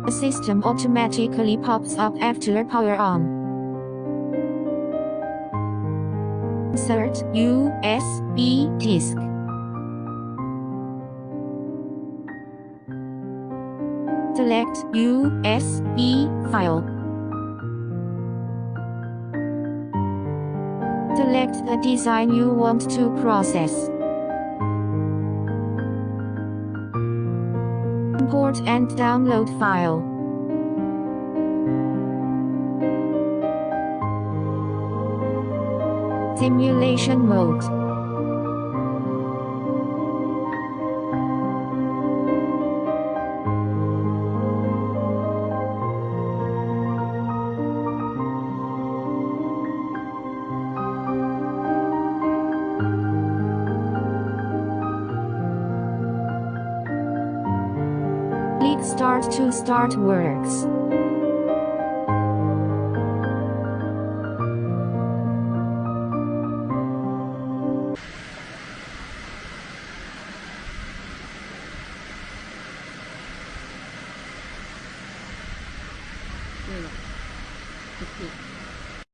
A system automatically pops up after power on. Insert USB disk. Select USB file. Select the design you want to process. Import and download file. Simulation mode. Click Start to start works.对了，OK。